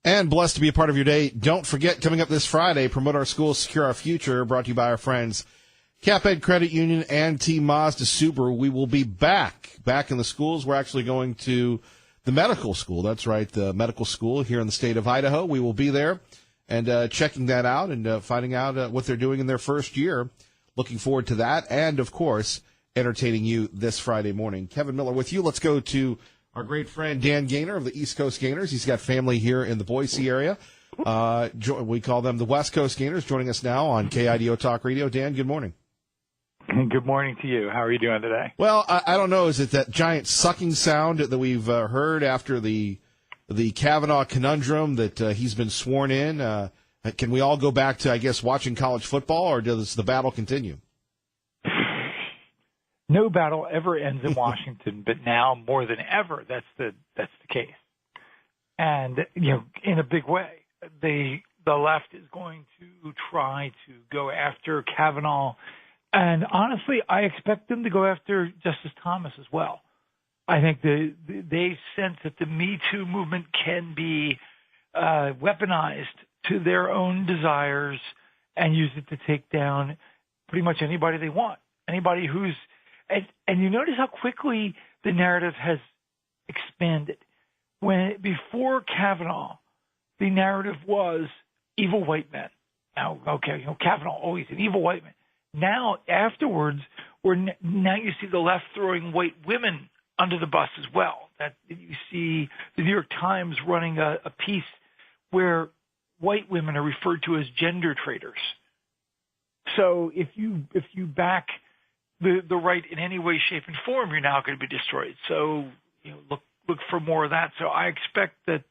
And blessed to be a part of your day. Don't forget, coming up this Friday, Promote Our Schools, Secure Our Future, brought to you by our friends CapEd Credit Union and Team Mazda Subaru. We will be back in the schools. We're actually going to the medical school. That's right, the medical school here in the state of Idaho. We will be there and checking that out and finding out what they're doing in their first year. Looking forward to that. And, of course, entertaining you this Friday morning. Kevin Miller with you. Let's go to our great friend Dan Gaynor of the East Coast Gaynors. He's got family here in the Boise area. We call them the West Coast Gaynors, joining us now on KIDO Talk Radio. Dan, good morning. Good morning to you. How are you doing today? Well, I don't know. Is it that giant sucking sound that we've heard after the Kavanaugh conundrum that he's been sworn in? Can we all go back to, I guess, watching college football, or does the battle continue? No battle ever ends in Washington, but now more than ever, that's the case. And in a big way, the left is going to try to go after Kavanaugh, and honestly, I expect them to go after Justice Thomas as well. I think they sense that the Me Too movement can be weaponized to their own desires and use it to take down pretty much anybody they want, anybody who's. And you notice how quickly the narrative has expanded. Before Kavanaugh, the narrative was evil white men. Now, okay, Kavanaugh always an evil white man. Now, afterwards, now you see the left throwing white women under the bus as well. That you see the New York Times running a piece where white women are referred to as gender traitors. So if you back the right in any way, shape, and form, you're now going to be destroyed. So look for more of that. So I expect that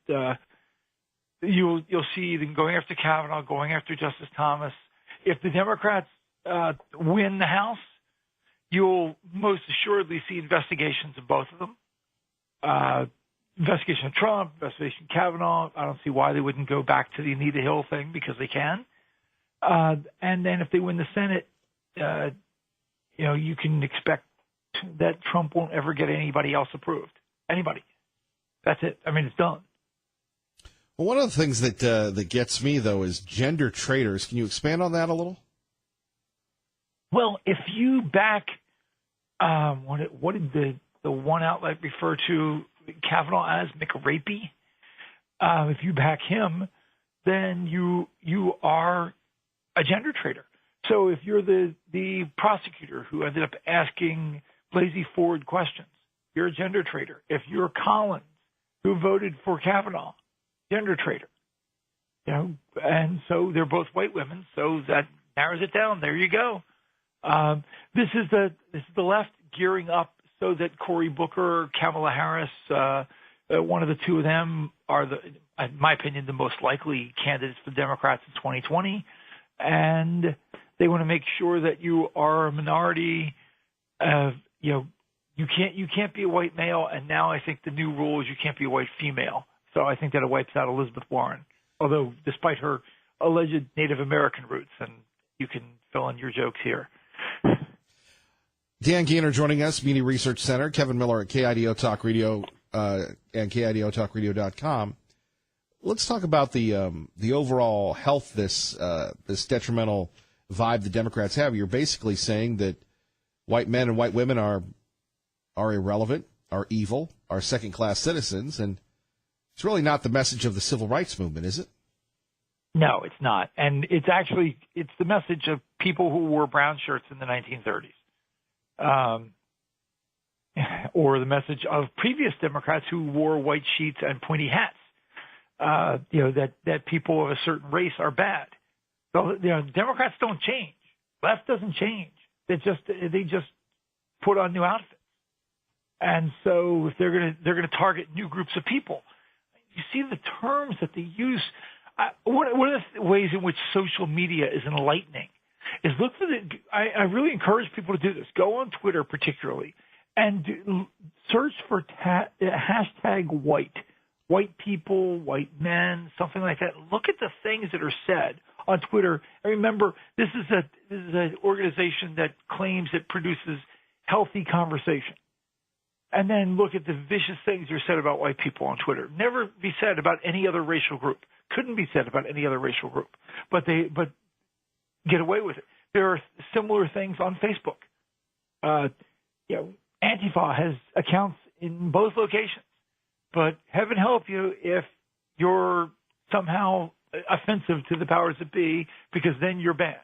you'll see them going after Kavanaugh, going after Justice Thomas. If the Democrats win the House, you'll most assuredly see investigations of both of them. Investigation of Trump, investigation of Kavanaugh. I don't see why they wouldn't go back to the Anita Hill thing, because they can. And then if they win the Senate, you can expect that Trump won't ever get anybody else approved. Anybody. That's it. I mean, it's done. Well, one of the things that gets me, though, is gender traitors. Can you expand on that a little? Well, if you back what did the one outlet refer to Kavanaugh as, McRapey? If you back him, then you are a gender traitor. So if you're the prosecutor who ended up asking Blasey Ford questions, you're a gender traitor. If you're Collins, who voted for Kavanaugh, gender traitor. And so they're both white women, so that narrows it down. There you go. This is the left gearing up so that Cory Booker, Kamala Harris, one of the two of them are in my opinion, the most likely candidates for Democrats in 2020, and they want to make sure that you are a minority. You can't be a white male, and now I think the new rule is you can't be a white female. So I think that it wipes out Elizabeth Warren, although despite her alleged Native American roots, and you can fill in your jokes here. Dan Gaynor joining us, Media Research Center. Kevin Miller at KIDO Talk Radio and KIDOTalkRadio.com. Let's talk about the overall health this detrimental vibe the Democrats have. You're basically saying that white men and white women are irrelevant, are evil, are second-class citizens, and it's really not the message of the civil rights movement, is it? No, it's not. And it's the message of people who wore brown shirts in the 1930s. Or the message of previous Democrats who wore white sheets and pointy hats. That people of a certain race are bad. So, Democrats don't change. Left doesn't change. They just put on new outfits. And so if they're going to target new groups of people, you see the terms that they use. One of the ways in which social media is enlightening is look for I really encourage people to do this. Go on Twitter particularly and search for hashtag white people, white men, something like that. Look at the things that are said on Twitter. And remember, this is an organization that claims it produces healthy conversation. and then look at the vicious things that are said about white people on Twitter. Never be said about any other racial group. Couldn't be said about any other racial group. But get away with it. There are similar things on Facebook. Antifa has accounts in both locations. But heaven help you if you're somehow offensive to the powers that be, because then you're banned.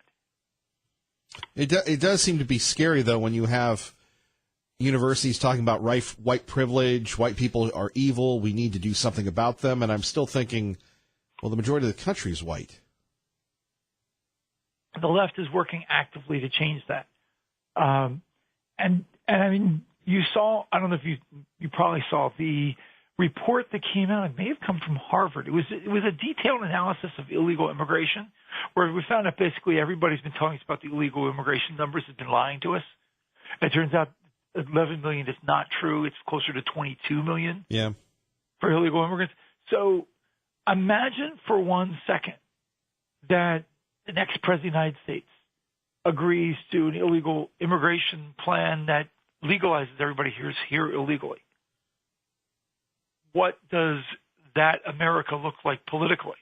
It does seem to be scary, though, when you have universities talking about white privilege, white people are evil, we need to do something about them, and I'm still thinking, well, the majority of the country is white. The left is working actively to change that. And I mean, you saw, I don't know if you probably saw the report that came out. It may have come from Harvard. It was a detailed analysis of illegal immigration, where we found out basically everybody's been telling us about the illegal immigration numbers has been lying to us. It turns out 11 million is not true. It's closer to 22 million for illegal immigrants. So imagine for 1 second that the next president of the United States agrees to an illegal immigration plan that legalizes everybody here illegally. What does that America look like politically?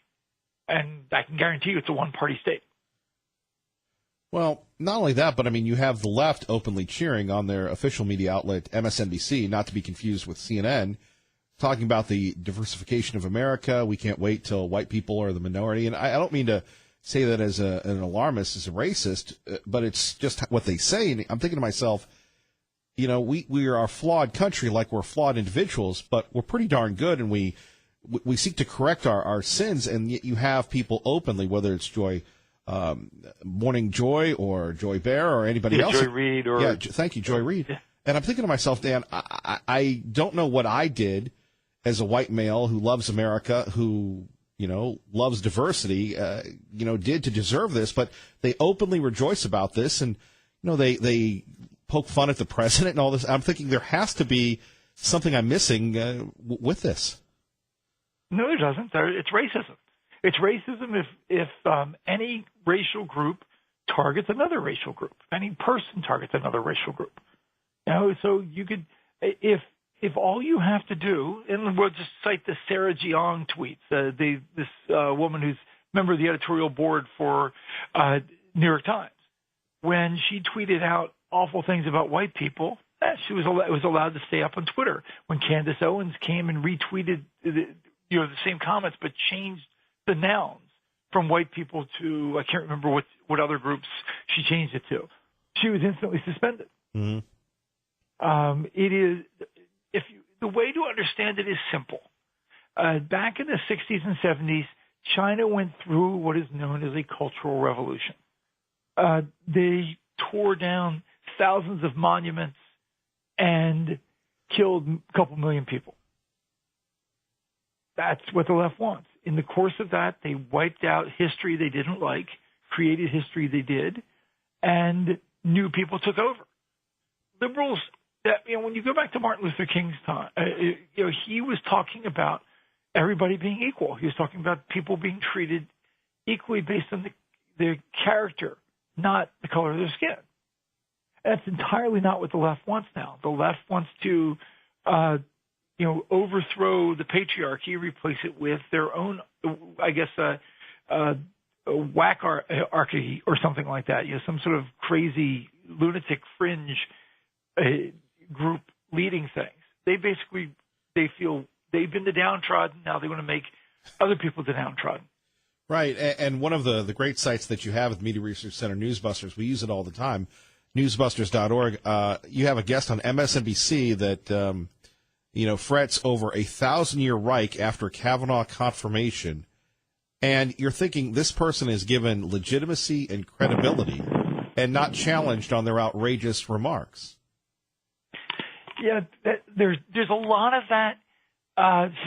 And I can guarantee you it's a one-party state. Well, not only that, but I mean, you have the left openly cheering on their official media outlet, MSNBC, not to be confused with CNN, talking about the diversification of America. We can't wait till white people are the minority. And I don't mean to say that as an alarmist, as a racist, but it's just what they say. And I'm thinking to myself, you know, we are a flawed country, like we're flawed individuals, but we're pretty darn good, and we seek to correct our sins, and yet you have people openly, whether it's Morning Joy or Joy Bear or anybody else. Joy Reid. Thank you, Joy Reid. Yeah. And I'm thinking to myself, Dan, I don't know what I did as a white male who loves America, who, you know, loves diversity, did to deserve this, but they openly rejoice about this, and, you know, they poke fun at the president and all this. I'm thinking there has to be something I'm missing with this. No, there doesn't. It's racism. It's racism if any racial group targets another racial group. Any person targets another racial group. You know, so you could, if all you have to do, and we'll just cite the Sarah Jeong tweets, this woman who's member of the editorial board for New York Times, when she tweeted out awful things about white people, she was allowed to stay up on Twitter. When Candace Owens came and retweeted the same comments, but changed the nouns from white people to, I can't remember what other groups she changed it to, she was instantly suspended. Mm-hmm. The way to understand it is simple. Back in the 60s and 70s, China went through what is known as a cultural revolution. They tore down thousands of monuments and killed a couple million people. That's what the left wants. In the course of that, they wiped out history they didn't like, created history they did, and new people took over. Liberals, when you go back to Martin Luther King's time, he was talking about everybody being equal. He was talking about people being treated equally based on their character, not the color of their skin. That's entirely not what the left wants now. The left wants to, overthrow the patriarchy, replace it with their own, I guess, whack-archy or something like that. Some sort of crazy lunatic fringe group leading things. They feel they've been the downtrodden. Now they want to make other people the downtrodden. Right, and one of the great sites that you have at the Media Research Center, Newsbusters, we use it all the time, newsbusters.org. You have a guest on MSNBC that, frets over 1,000-year Reich after Kavanaugh confirmation. And you're thinking this person is given legitimacy and credibility and not challenged on their outrageous remarks. Yeah, there's a lot of that.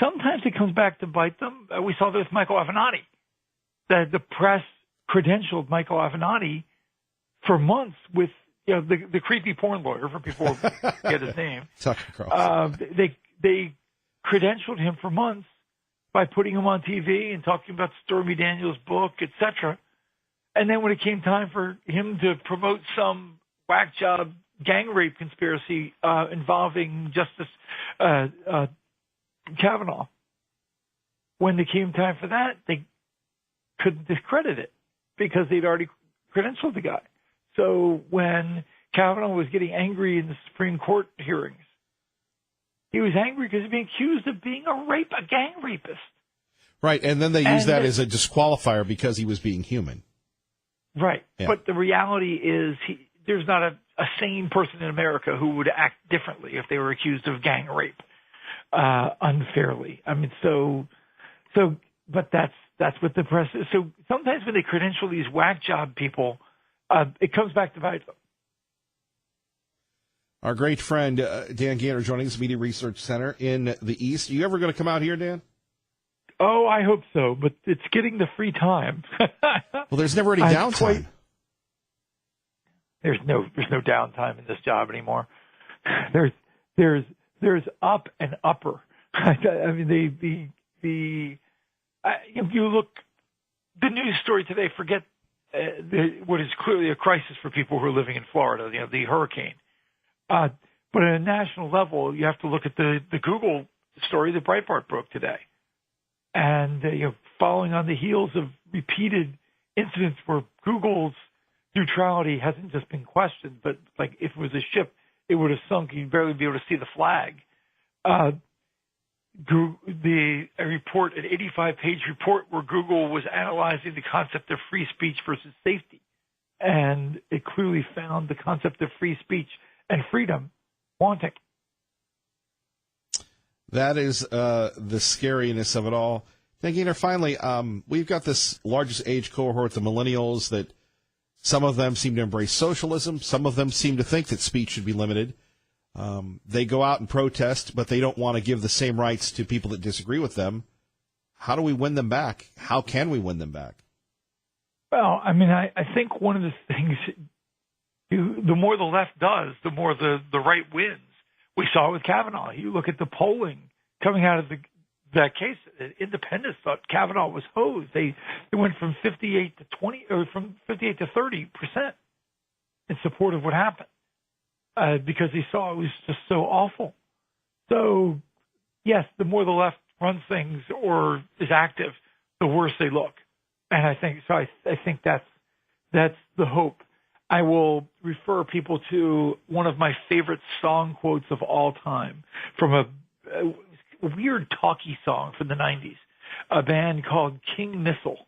Sometimes it comes back to bite them. We saw that with Michael Avenatti. The press credentialed Michael Avenatti for months with the creepy porn lawyer, for people who get his name. Tucker Carlson. They credentialed him for months by putting him on TV and talking about Stormy Daniels' book, etc. And then when it came time for him to promote some whack job gang rape conspiracy involving Justice Kavanaugh. When it came time for that, they couldn't discredit it because they'd already credentialed the guy. So when Kavanaugh was getting angry in the Supreme Court hearings, he was angry because he's being accused of being a gang rapist. Right, and then they use that as a disqualifier because he was being human. Right, yeah. But the reality is there's not a sane person in America who would act differently if they were accused of gang rape unfairly. I mean, but that's what the press is. So sometimes when they credential these whack job people, it comes back to bite them. Our great friend Dan Gaynor joining us, Media Research Center in the East. Are you ever going to come out here, Dan? Oh, I hope so, but it's getting the free time. Well, there's never any downtime. There's no downtime in this job anymore. There's up and upper. I mean, if you look, the news story today, forget what is clearly a crisis for people who are living in Florida, the hurricane. But at a national level, you have to look at the Google story that Breitbart broke today. And, following on the heels of repeated incidents where Google's neutrality hasn't just been questioned, but like if it was a ship, it would have sunk. You'd barely be able to see the flag. A report, an 85-page report where Google was analyzing the concept of free speech versus safety. And it clearly found the concept of free speech and freedom wanting. That is the scariness of it all. Dan Gaynor, finally, we've got this largest age cohort, the millennials, that some of them seem to embrace socialism. Some of them seem to think that speech should be limited. They go out and protest, but they don't want to give the same rights to people that disagree with them. How do we win them back? How can we win them back? Well, I mean, I think one of the things, the more the left does, the more the right wins. We saw it with Kavanaugh. You look at the polling coming out of that case. Independents thought Kavanaugh was hosed. They went from 58 to 20, or from 58 to 30% in support of what happened because they saw it was just so awful. So, yes, the more the left runs things or is active, the worse they look. And I think so. I think that's the hope. I will refer people to one of my favorite song quotes of all time from a weird talkie song from the 90s, a band called King Missile.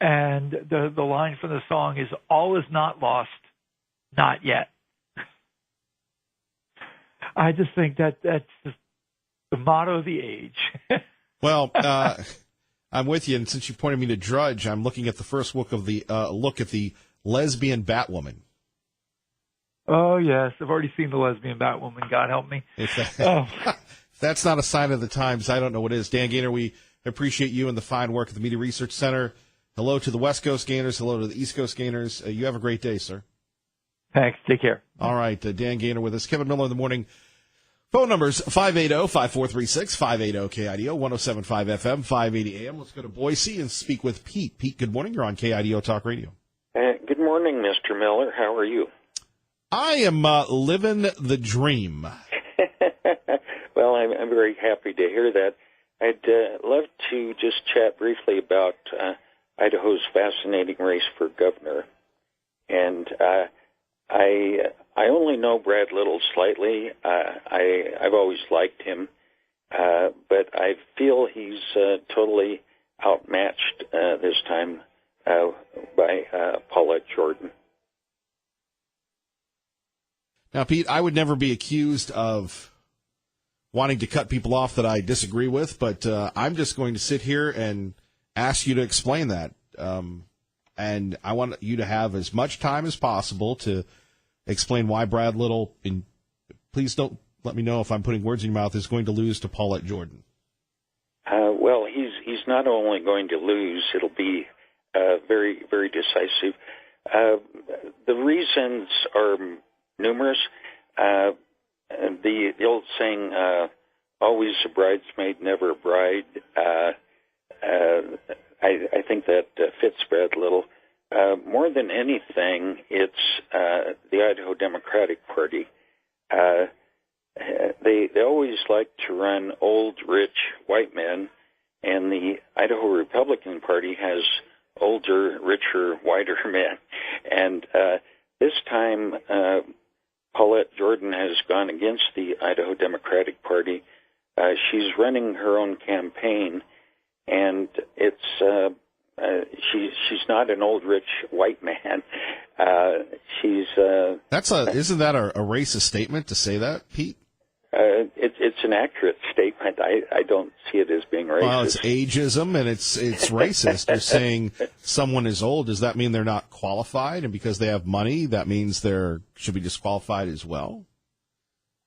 And the line from the song is, "All is not lost, not yet." I just think that's just the motto of the age. Well, I'm with you, and since you pointed me to Drudge, I'm looking at the first look at the lesbian Batwoman. Oh, yes. I've already seen the lesbian Batwoman. God help me. If that's not a sign of the times, I don't know what is. Dan Gaynor, we appreciate you and the fine work at the Media Research Center. Hello to the West Coast Gaynors. Hello to the East Coast Gaynors. You have a great day, sir. Thanks. Take care. All right. Dan Gaynor with us. Kevin Miller in the morning. Phone numbers 580-5436, 580-KIDO, 107.5 FM, 580 AM. Let's go to Boise and speak with Pete. Pete, good morning. You're on KIDO Talk Radio. Good morning, Mr. Miller. How are you? I am living the dream. Well, I'm very happy to hear that. I'd love to just chat briefly about Idaho's fascinating race for governor. And I only know Brad Little slightly. I've always liked him, but I feel he's totally outmatched this time by Paulette Jordan. Now, Pete, I would never be accused of wanting to cut people off that I disagree with, but I'm just going to sit here and ask you to explain that. And I want you to have as much time as possible to explain why Brad Little, and please don't let me know if I'm putting words in your mouth, is going to lose to Paulette Jordan. Well, he's not only going to lose, it'll be very, very decisive. The reasons are numerous. The old saying, always a bridesmaid, never a bride, I think that fits Brad Little. more than anything, it's the Idaho Democratic Party. They always like to run old, rich white men, and the Idaho Republican Party has older, richer, whiter men. And this time, Paulette Jordan has gone against the Idaho Democratic Party. She's running her own campaign, and it's she's not an old, rich white man. Isn't that a racist statement to say that, Pete? It's an accurate statement. I don't see it as being racist. Well, it's ageism and it's racist. You're saying someone is old. Does that mean they're not qualified? And because they have money, that means they should be disqualified as well?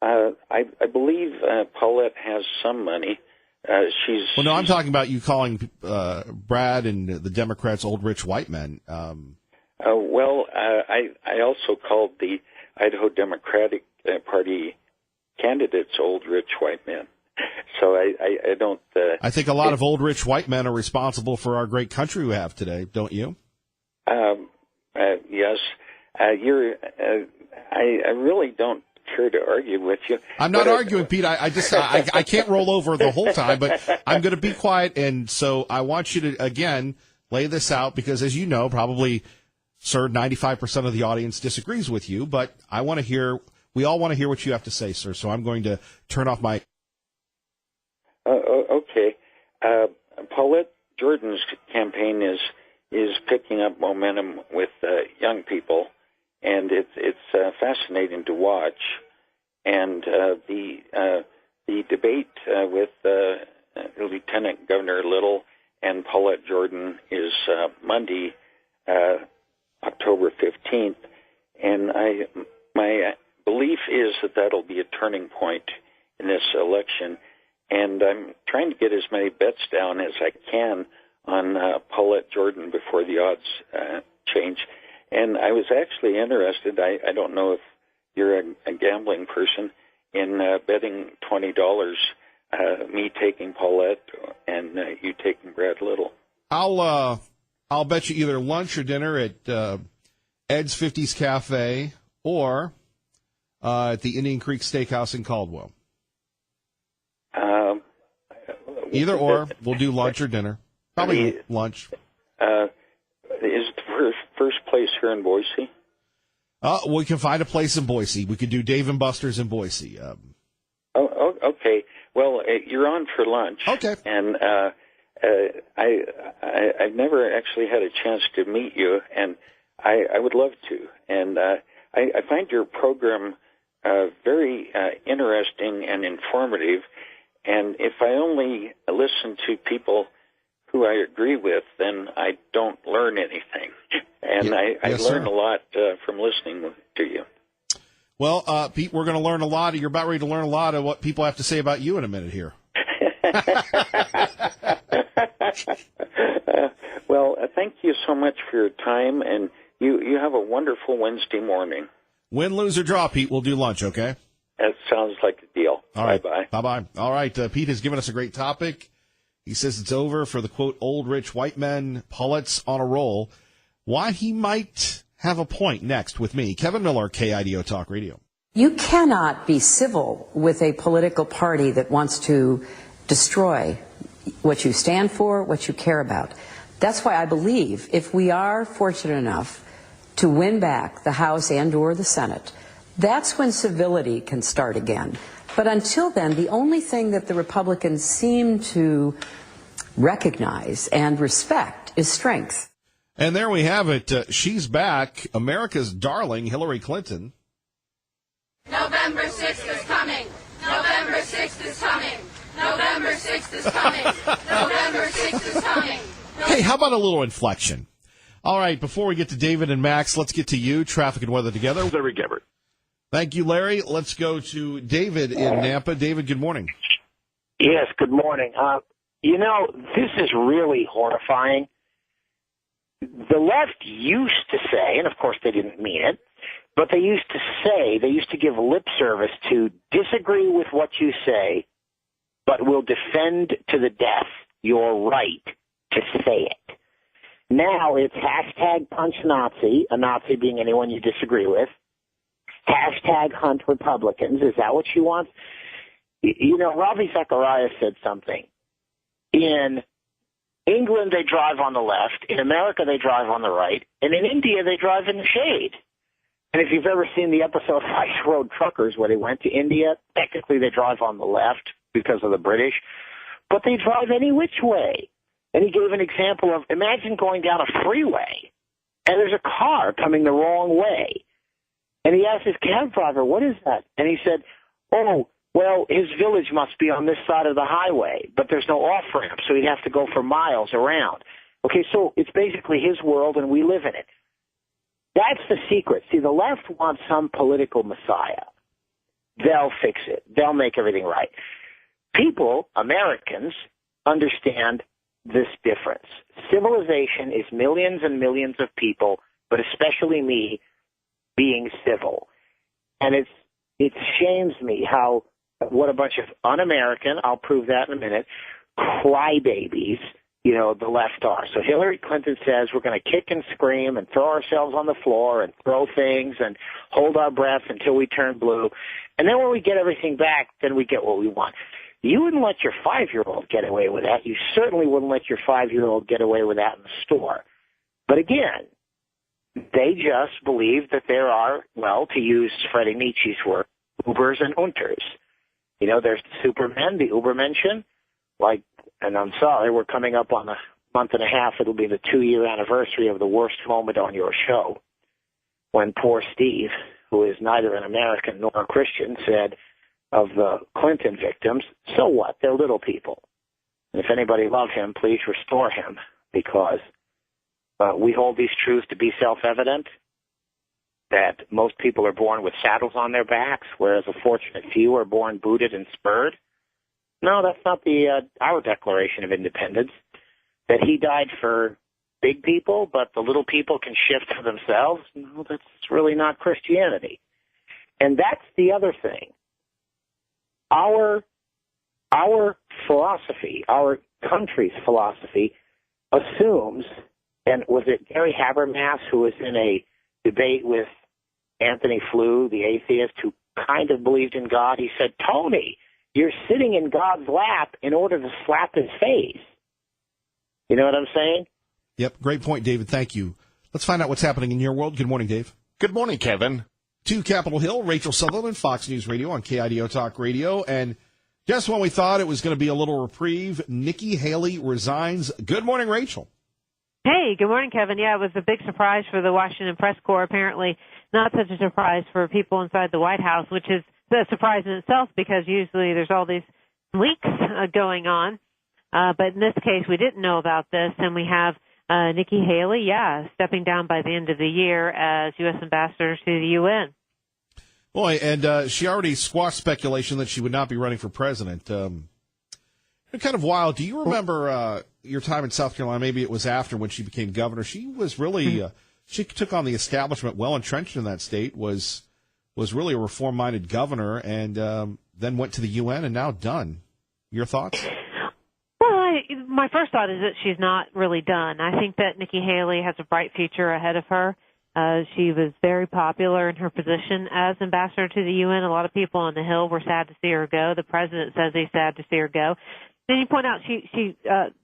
I believe Paulette has some money. Well, no, I'm talking about you calling Brad and the Democrats old, rich white men. I also called the Idaho Democratic Party candidates old, rich white men. So I don't. I think a lot of old, rich white men are responsible for our great country we have today, don't you? Yes. I really don't care to argue with you. I'm not arguing, Pete. I can't roll over the whole time, but I'm going to be quiet. And so I want you to, again, lay this out because, as you know, probably, sir, 95% of the audience disagrees with you. But we all want to hear what you have to say, sir. So I'm going to turn off my. Okay. Paulette Jordan's campaign is picking up momentum with young people, and it's fascinating to watch. And the debate with Lieutenant Governor Little and Paulette Jordan is Monday, October 15th, and my belief is that that'll be a turning point in this election. And I'm trying to get as many bets down as I can on Paulette Jordan before the odds change. And I was actually interested, I don't know if you're a gambling person, in betting $20, me taking Paulette and you taking Brad Little. I'll bet you either lunch or dinner at Ed's 50s Cafe or at the Indian Creek Steakhouse in Caldwell. Either or, we'll do lunch or dinner. Probably lunch. Is it the first place here in Boise? We can find a place in Boise. We could do Dave & Buster's in Boise. Okay. Well, you're on for lunch. Okay. And I've never actually had a chance to meet you, and I would love to. And I find your program very interesting and informative. And if I only listen to people who I agree with, then I don't learn anything. And I learn a lot from listening to you. Well, Pete, we're going to learn a lot. You're about ready to learn a lot of what people have to say about you in a minute here. Well, thank you so much for your time, and you have a wonderful Wednesday morning. Win, lose, or draw, Pete, we'll do lunch, okay? That sounds like a deal. All right. Bye-bye. Bye-bye. All right, Pete has given us a great topic. He says it's over for the, quote, old rich white men. Paulette's on a roll. Why he might have a point next with me. Kevin Miller, KIDO Talk Radio. You cannot be civil with a political party that wants to destroy what you stand for, what you care about. That's why I believe if we are fortunate enough to win back the House and or the Senate, that's when civility can start again. But until then, the only thing that the Republicans seem to recognize and respect is strength. And there we have it. She's back. America's darling, Hillary Clinton. November 6th is coming. November 6th is coming. November 6th is coming. November 6th is coming. Hey, how about a little inflection? All right, before we get to David and Max, let's get to you. Traffic and weather together. Larry Gabbert. Thank you, Larry. Let's go to David in Nampa. David, good morning. Yes, good morning. This is really horrifying. The left used to say, and of course they didn't mean it, but they used to give lip service to disagree with what you say, but will defend to the death your right to say it. Now it's hashtag punch Nazi, a Nazi being anyone you disagree with. Hashtag hunt Republicans. Is that what she wants? You know, Ravi Zacharias said something. In England, they drive on the left. In America, they drive on the right. And in India, they drive in the shade. And if you've ever seen the episode Ice Road Truckers where they went to India, technically they drive on the left because of the British, but they drive any which way. And he gave an example of, imagine going down a freeway and there's a car coming the wrong way. And he asked his cab driver, what is that? And he said, oh, well, his village must be on this side of the highway, but there's no off-ramp, so he'd have to go for miles around. Okay, so it's basically his world and we live in it. That's the secret. See, the left wants some political messiah. They'll fix it. They'll make everything right. People, Americans, understand this difference. Civilization is millions and millions of people, but especially me, being civil. And it shames me what a bunch of un-American, I'll prove that in a minute, crybabies, you know, the left are. So Hillary Clinton says we're going to kick and scream and throw ourselves on the floor and throw things and hold our breath until we turn blue. And then when we get everything back, then we get what we want. You wouldn't let your 5-year-old get away with that. You certainly wouldn't let your 5-year-old get away with that in the store. But again, they just believe that there are, well, to use Freddie Nietzsche's word, Ubers and Unters. You know, there's the Supermen, the Ubermenschen, like, and I'm sorry, we're coming up on a month and a half. It'll be the 2-year anniversary of the worst moment on your show when poor Steve, who is neither an American nor a Christian, said of the Clinton victims, so what? They're little people. And if anybody loves him, please restore him, because we hold these truths to be self-evident, that most people are born with saddles on their backs, whereas a fortunate few are born booted and spurred. No, that's not our Declaration of Independence, that he died for big people, but the little people can shift for themselves. No, that's really not Christianity. And that's the other thing. Our philosophy, our country's philosophy, assumes, and was it Gary Habermas who was in a debate with Anthony Flew, the atheist, who kind of believed in God? He said, Tony, you're sitting in God's lap in order to slap his face. You know what I'm saying? Yep, great point, David. Thank you. Let's find out what's happening in your world. Good morning, Dave. Good morning, Kevin. To Capitol Hill, Rachel Sutherland, Fox News Radio on KIDO Talk Radio. And just when we thought it was going to be a little reprieve, Nikki Haley resigns. Good morning, Rachel. Hey, good morning, Kevin. Yeah, it was a big surprise for the Washington Press Corps. Apparently not such a surprise for people inside the White House, which is a surprise in itself because usually there's all these leaks going on. But in this case, we didn't know about this, and we have Nikki Haley, stepping down by the end of the year as U.S. Ambassador to the UN. Boy, and she already squashed speculation that she would not be running for president. Kind of wild. Do you remember your time in South Carolina? Maybe it was after when she became governor. She was really she took on the establishment, well entrenched in that state, was really a reform-minded governor, and then went to the UN and now done. Your thoughts? Well, my first thought is that she's not really done. I think that Nikki Haley has a bright future ahead of her. She was very popular in her position as ambassador to the UN. A lot of people on the Hill were sad to see her go. The president says he's sad to see her go. Then you point out she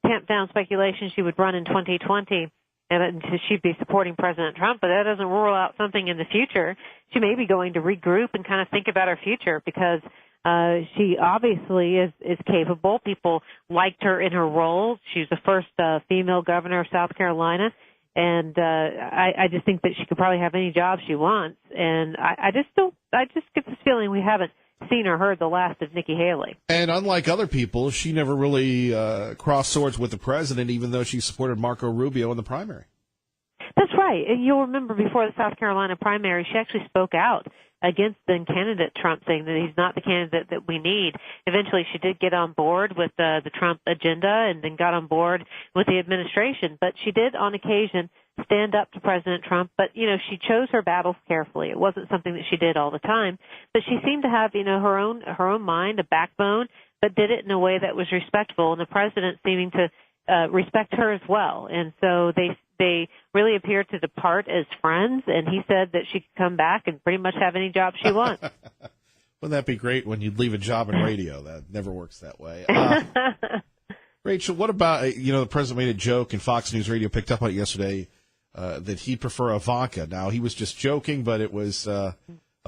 tamped down speculation she would run in 2020, and she'd be supporting President Trump, but that doesn't rule out something in the future. She may be going to regroup and kind of think about her future because she obviously is capable. People liked her in her role. She was the first female governor of South Carolina. And I just think that she could probably have any job she wants. And I just get this feeling we haven't seen or heard the last of Nikki Haley. And unlike other people, she never really crossed swords with the president, even though she supported Marco Rubio in the primary. That's right. And you'll remember before the South Carolina primary, she actually spoke out against then candidate Trump, saying that he's not the candidate that we need. Eventually, she did get on board with the Trump agenda and then got on board with the administration. But she did, on occasion, stand up to President Trump. But, she chose her battles carefully. It wasn't something that she did all the time. But she seemed to have, her own mind, a backbone, but did it in a way that was respectful. And the president seeming to respect her as well. And so they really appear to depart as friends, and he said that she could come back and pretty much have any job she wants. Wouldn't that be great when you'd leave a job in radio? That never works that way. Rachel, what about, the president made a joke, and Fox News Radio picked up on it yesterday, that he'd prefer Ivanka. Now, he was just joking, but it was a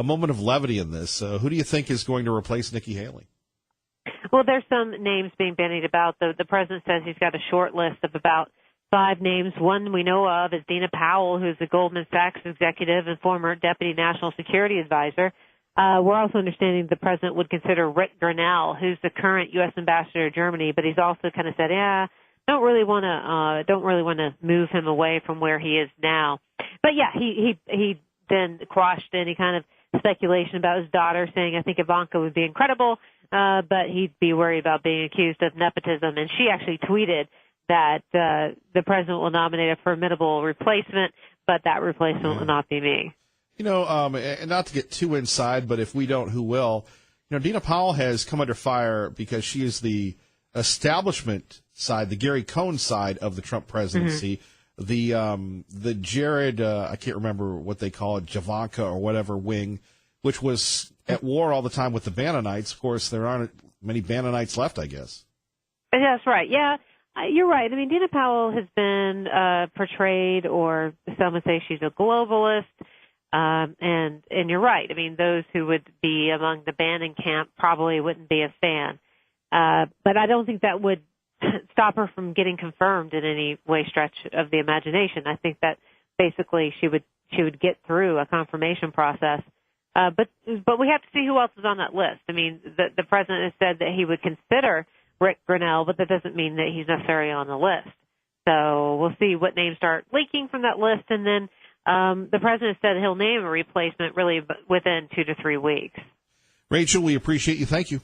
moment of levity in this. Who do you think is going to replace Nikki Haley? Well, there's some names being bandied about. The president says he's got a short list of about 5 names. One we know of is Dina Powell, who's the Goldman Sachs executive and former deputy national security advisor. We're also understanding the president would consider Rick Grenell, who's the current U.S. ambassador to Germany, but he's also kind of said, don't really want to move him away from where he is now. But yeah, he then quashed any kind of speculation about his daughter, saying I think Ivanka would be incredible, but he'd be worried about being accused of nepotism. And she actually tweeted that the president will nominate a formidable replacement, but that replacement will not be me. And not to get too inside, but if we don't, who will? Dina Powell has come under fire because she is the establishment side, the Gary Cohn side of the Trump presidency. Mm-hmm. The Jared, I can't remember what they call it, Javanka or whatever wing, which was at war all the time with the Bannonites. Of course, there aren't many Bannonites left, I guess. That's right. Yeah, you're right. I mean, Dina Powell has been portrayed, or some would say she's a globalist. And you're right. I mean, those who would be among the Bannon camp probably wouldn't be a fan. But I don't think that would stop her from getting confirmed in any way, stretch of the imagination. I think that basically she would get through a confirmation process. But we have to see who else is on that list. I mean, the president has said that he would consider Rick Grenell, but that doesn't mean that he's necessarily on the list. So we'll see what names start leaking from that list, and then the president said he'll name a replacement really within 2 to 3 weeks. Rachel, we appreciate you. Thank you.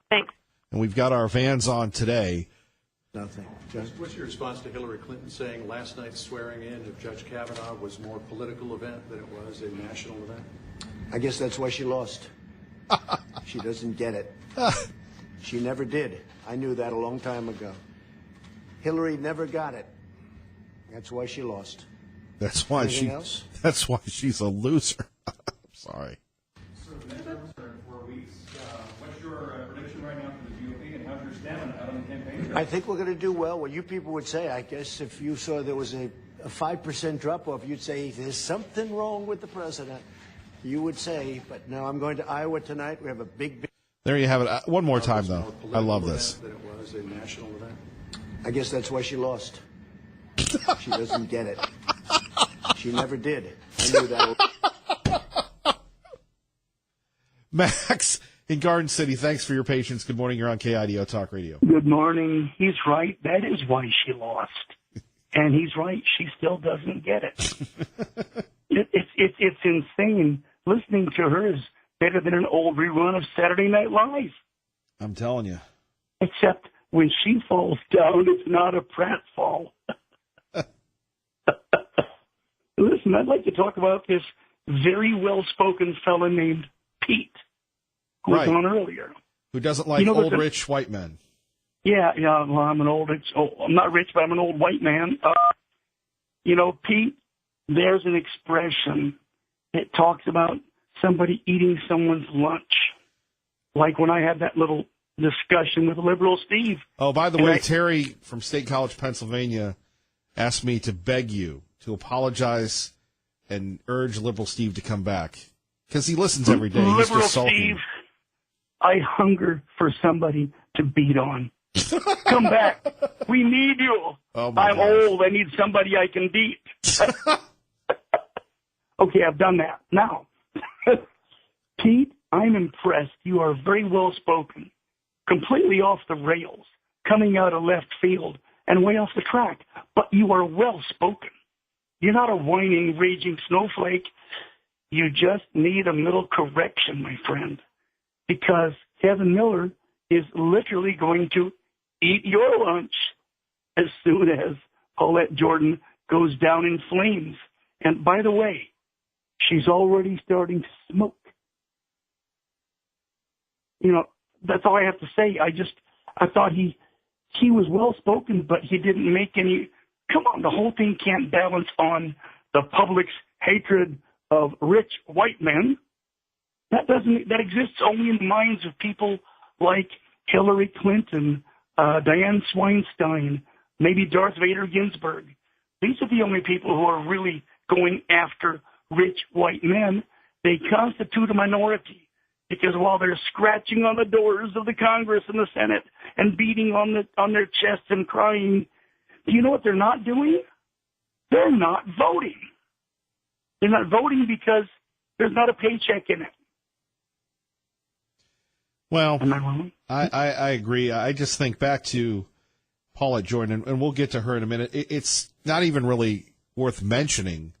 Thanks. And we've got our vans on today. Nothing. What's your response to Hillary Clinton saying last night's swearing in of Judge Kavanaugh was more a political event than it was a national event? I guess that's why she lost. She doesn't get it. She never did. I knew that a long time ago. Hillary never got it. That's why she lost. That's why That's why she's a loser. I'm sorry. So the midterms are in 4 weeks. What's your prediction right now for the GOP, and how's your stamina out on the campaign? I think we're going to do well. What you people would say, I guess, if you saw there was a 5% drop-off, you'd say there's something wrong with the president. You would say, but no, I'm going to Iowa tonight. We have a big. There you have it. One more time, though. I love this. Than it was a national event. I guess that's why she lost. She doesn't get it. She never did. I knew that. Max in Garden City, thanks for your patience. Good morning. You're on KIDO Talk Radio. Good morning. He's right. That is why she lost. And he's right. She still doesn't get it. It's insane. Listening to her is better than an old rerun of Saturday Night Live. I'm telling you. Except when she falls down, it's not a pratfall. Listen, I'd like to talk about this very well-spoken fellow named Pete, who was on earlier. Who doesn't like old, rich white men. Yeah, well, I'm not rich, but I'm an old white man. Pete, there's an expression that talks about somebody eating someone's lunch. Like when I had that little discussion with Liberal Steve. Oh, by the way, Terry from State College, Pennsylvania, asked me to beg you to apologize and urge Liberal Steve to come back. Because he listens every day. He's Liberal just sulking. Steve, I hunger for somebody to beat on. Come back. We need you. Oh I'm old. I need somebody I can beat. Okay, I've done that. Now, Pete, I'm impressed. You are very well spoken, completely off the rails, coming out of left field and way off the track. But you are well spoken. You're not a whining, raging snowflake. You just need a little correction, my friend, because Kevin Miller is literally going to eat your lunch as soon as Paulette Jordan goes down in flames. And by the way, she's already starting to smoke. That's all I have to say. I thought he he was well-spoken, but he didn't make any. Come on, the whole thing can't balance on the public's hatred of rich white men. That exists only in the minds of people like Hillary Clinton, Dianne Sweinstein, maybe Darth Vader Ginsburg. These are the only people who are really going after rich white men. They constitute a minority because while they're scratching on the doors of the Congress and the Senate and beating on their chests and crying, do you know what they're not doing? They're not voting. They're not voting because there's not a paycheck in it. Well, am I wrong? I agree. I just think back to Paulette Jordan, and we'll get to her in a minute. It's not even really worth mentioning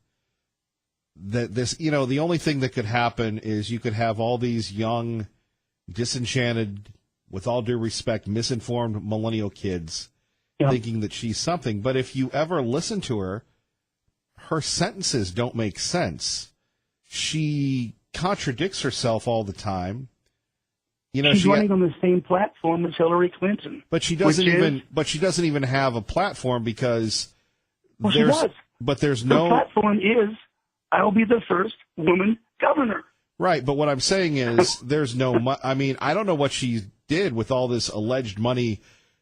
that this, the only thing that could happen is you could have all these young, disenchanted, with all due respect, misinformed millennial kids thinking that she's something. But if you ever listen to her, her sentences don't make sense. She contradicts herself all the time. She's running on the same platform as Hillary Clinton. But she doesn't even have a platform because she does. But there's Her no platform is I'll be the first woman governor. Right, but what I'm saying is there's no I mean, I don't know what she did with all this alleged money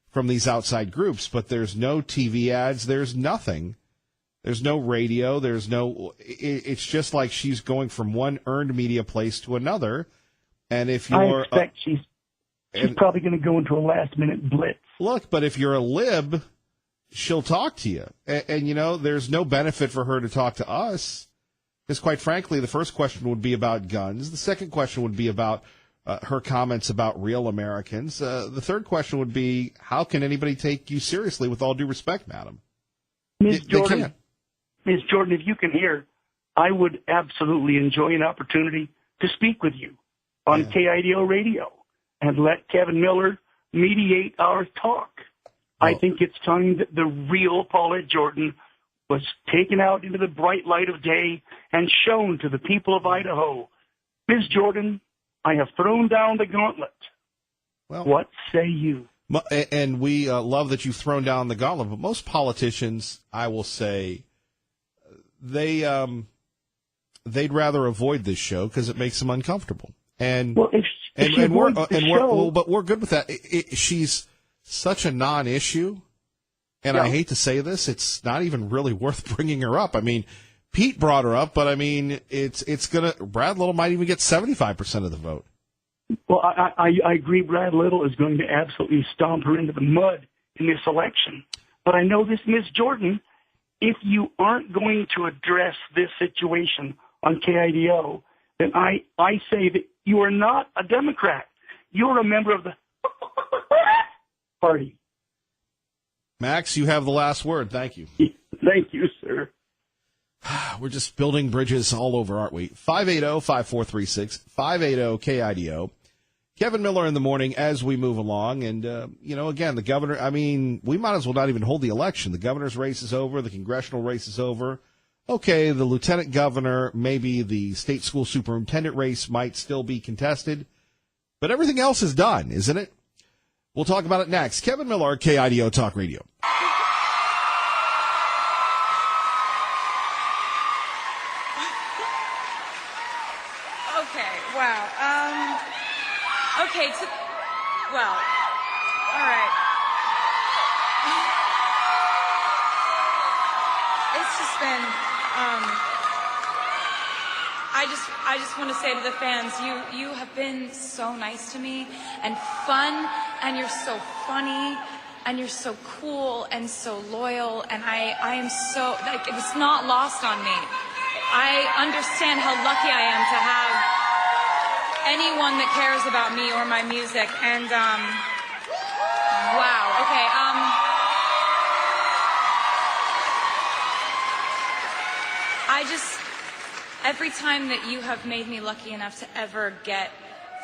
from these outside groups, but there's no TV ads, there's nothing. There's no radio, it's just like she's going from one earned media place to another. And if you're, I expect she's probably going to go into a last-minute blitz. Look, but if you're a lib, she'll talk to you. And there's no benefit for her to talk to us. Because quite frankly, the first question would be about guns. The second question would be about her comments about real Americans. The third question would be, how can anybody take you seriously with all due respect, madam? Ms. Jordan, if you can hear, I would absolutely enjoy an opportunity to speak with you on KIDO radio and let Kevin Miller mediate our talk. I think it's time that the real Paulette Jordan was taken out into the bright light of day and shown to the people of Idaho. Ms. Jordan, I have thrown down the gauntlet. Well, what say you? And we love that you've thrown down the gauntlet, but most politicians, I will say, they'd rather avoid this show because it makes them uncomfortable. And we're good with that. She's such a non-issue, and I hate to say this, it's not even really worth bringing her up. I mean, Pete brought her up, but I mean, Brad Little might even get 75% of the vote. Well, I agree. Brad Little is going to absolutely stomp her into the mud in this election. But I know this, Ms. Jordan, if you aren't going to address this situation on KIDO, then I say that you are not a Democrat. You're a member of the party. Max, you have the last word. Thank you. Thank you, sir. We're just building bridges all over, aren't we? 580-5436, 580-KIDO. Kevin Miller in the morning as we move along. And, again, the governor, I mean, we might as well not even hold the election. The governor's race is over. The congressional race is over. Okay, the lieutenant governor, maybe the state school superintendent race might still be contested. But everything else is done, isn't it? We'll talk about it next. Kevin Miller, KIDO Talk Radio. Okay, wow. All right. It's just been, I just want to say to the fans, you have been so nice to me and fun, and you're so funny, and you're so cool and so loyal, and I am so, it's not lost on me. I understand how lucky I am to have anyone that cares about me or my music, and wow, okay, every time that you have made me lucky enough to ever get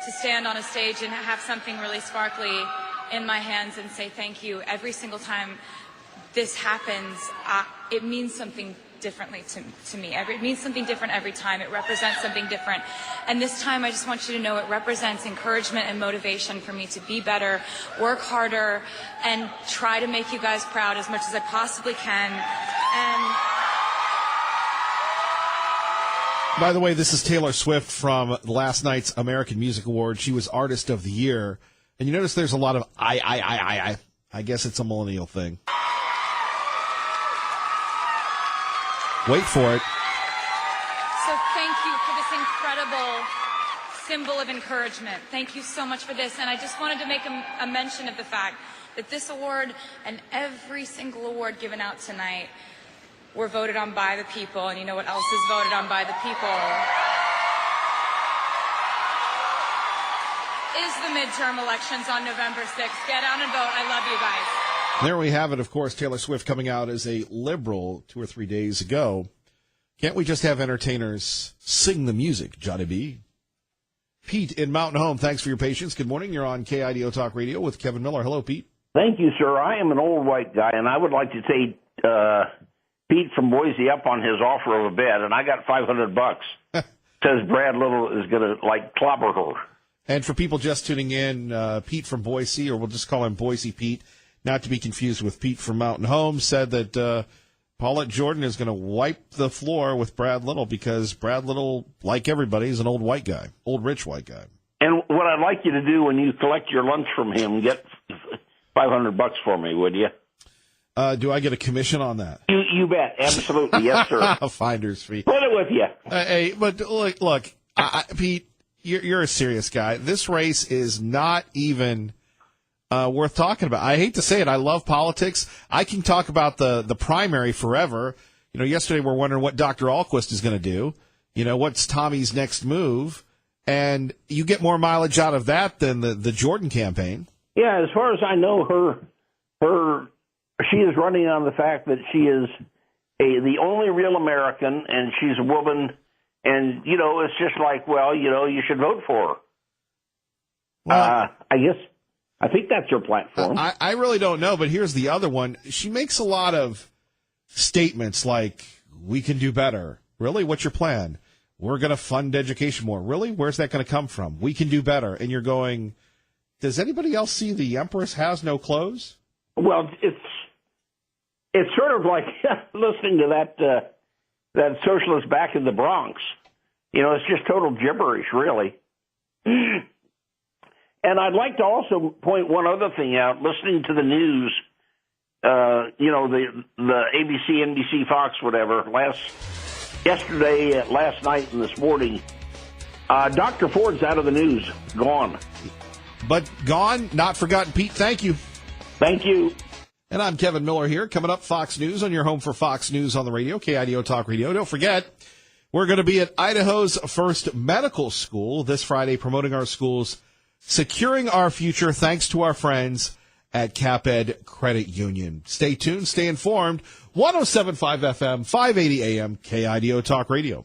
to stand on a stage and have something really sparkly in my hands and say thank you, every single time this happens, it means something differently to me. It means something different every time. It represents something different. And this time, I just want you to know it represents encouragement and motivation for me to be better, work harder, and try to make you guys proud as much as I possibly can. And by the way, this is Taylor Swift from last night's American Music Awards. She was Artist of the Year. And you notice there's a lot of I guess it's a millennial thing. Wait for it. so thank you for this incredible symbol of encouragement. Thank you so much for this. And I just wanted to make a mention of the fact that this award and every single award given out tonight were voted on by the people. And you know what else is voted on by the people? Is the midterm elections on November 6th. Get out and vote. I love you guys. There we have it, of course, Taylor Swift coming out as a liberal 2 or 3 days ago. Can't we just have entertainers sing the music, Johnny B? Pete in Mountain Home, thanks for your patience. Good morning. You're on KIDO Talk Radio with Kevin Miller. Hello, Pete. Thank you, sir. I am an old white guy, and I would like to take Pete from Boise up on his offer of a bed, and I got $500. Says Brad Little is going to, clobber her. And for people just tuning in, Pete from Boise, or we'll just call him Boise Pete, not to be confused with Pete from Mountain Home, said that Paulette Jordan is going to wipe the floor with Brad Little because Brad Little, like everybody, is an old white guy, old rich white guy. And what I'd like you to do when you collect your lunch from him, get $500 for me, would you? Do I get a commission on that? You bet. Absolutely. Yes, sir. A finder's fee. Put it with you. Hey, but look, Pete, you're a serious guy. This race is not even worth talking about. I hate to say it. I love politics. I can talk about the primary forever. Yesterday we're wondering what Dr. Ahlquist is going to do. What's Tommy's next move? And you get more mileage out of that than the Jordan campaign. Yeah, as far as I know, she is running on the fact that she is the only real American, and she's a woman. And, it's just like, you should vote for her. Well, I think that's your platform. I really don't know, but here's the other one. She makes a lot of statements like, we can do better. Really? What's your plan? We're going to fund education more. Really? Where's that going to come from? We can do better. And you're going, does anybody else see the Empress has no clothes? Well, it's sort of like listening to that socialist back in the Bronx. It's just total gibberish, really. And I'd like to also point one other thing out. Listening to the news, the ABC, NBC, Fox, whatever, yesterday, last night, and this morning, Dr. Ford's out of the news, gone. But gone, not forgotten. Pete, thank you. Thank you. And I'm Kevin Miller here. Coming up, Fox News on your home for Fox News on the radio, KIDO Talk Radio. Don't forget, we're going to be at Idaho's first medical school this Friday, promoting our schools, securing our future, thanks to our friends at CapEd Credit Union. Stay tuned, stay informed. 107.5 FM, 580 AM, KIDO Talk Radio.